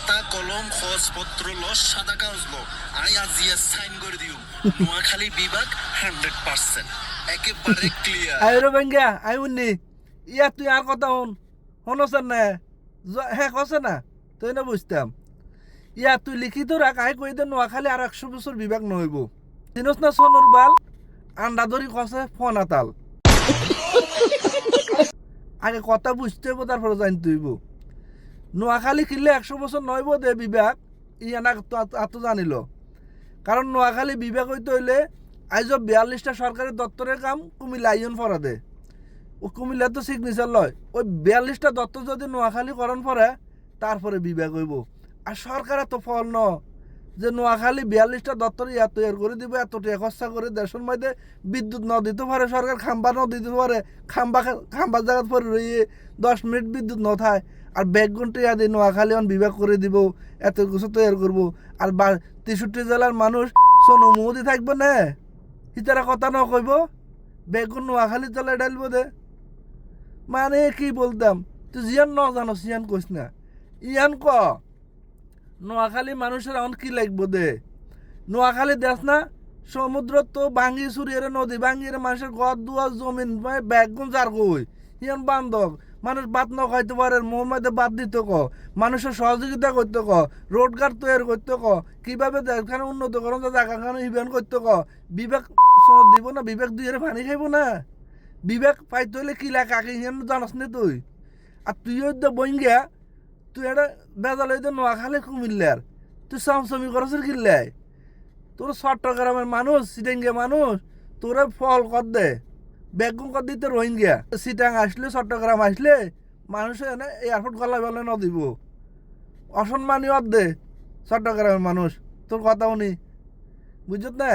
খাতা কলম খোঁজপত্র ল সাদা কাগজ লো আই আজিয়া সাইন করে দিও নোয়াখালী বিভাগ 100% একেবারে ক্লিয়ার। আইরো বেঙ্গা আই উন্নি ইয়া তুই আর কথা হনছেন না হ্যাঁ কছে না তুই না বুঝতাম ইয়া তুই লিখিত রাখ আই কই দে নোয়াখালী আর 100 বছর বিভাগ নহইব চিনস না সোনুর বাল আন্ডা ধরি কছে ফোন আতাল আগে কথা বুঝতে হইব তারপরে জানতে হইব নোয়াখালী কিনলে 100 বছর নইব দে বিভাগ ইয়া না এত জানিল কারণ নোয়াখালী বিভাগ হইতে হইলে আইজ 42টা সরকারি দপ্তরের কাম কুমিল্লা আইন ফরা দে ও কুমিল্লা তো সিগনেচার লয় ওই 42টা দপ্তর যদি নোয়াখালী করণ পরে তারপরে বিভাগ হইব আর সরকার এত ফল ন যে নোয়াখালী 42টা দপ্তর ইয়া তৈরি করে দিব এত টাকা খরচা করে দেশের মধ্যে বিদ্যুৎ ন দিতে পারে সরকার খাম্বা ন দিতে পারে খাম্বার জায়গা পরে রইয়ে 10 মিনিট বিদ্যুৎ ন থায় আর ব্যাগগুন টিয়া দিয়ে নোয়াখালী বিভাগ করে দিব এত কিছু তৈরি করবো আর 63 জেলার মানুষ সোনু মুদি থাকবে না ইতারা কথা ন কইব বেগুন নোয়াখালী তলে ডালব দে মানে কি বলতাম তুই জিয়ান ন জানো জিয়ান কইস না ইয়ান ক নোয়াখালী মানুষের এখন কি লাগবো দে নোয়াখালী দেশ না সমুদ্র তো ভাঙ্গি চুরিয়ে নদী ভাঙ্গিয়ে মানুষের ঘর দুয়ার জমিন বেগুন যার কই ইয়ান বান্ধব মানুষ বাদ ন খাইতে পারে মোহাম্মদে বাদ দিতে ক মানুষের সহযোগিতা করতে ক রোডঘাট তৈরি করতে ক কিভাবে দেশখানে উন্নত করুন জায়গাখানে ইভেন্ট করতে ক বিবেক দিব না বিবেক দুই পানি খাইব না বিবেক পাইতে হইলে কি লাগে আগে হিয়ান জানাস নে তুই আর তুইও বইঙ্গা তুই এটা বেজাল হইতে নোয়াখালী কুমিল্লার তুই চামচমি করছিস কিল্লাই তোর চট্টগ্রামের মানুষ সিটেঙ্গে মানুষ তোরা ফল কর দে বেগুন কর দিতে রোহিঙ্গা সিটাং আসলে চট্টগ্রাম আসলে মানুষ এনে এয়ারপোর্ট গলা বেলা ন দিব অসম্মানী অর দে চট্টগ্রামের মানুষ তোর কথা উনি বুঝত না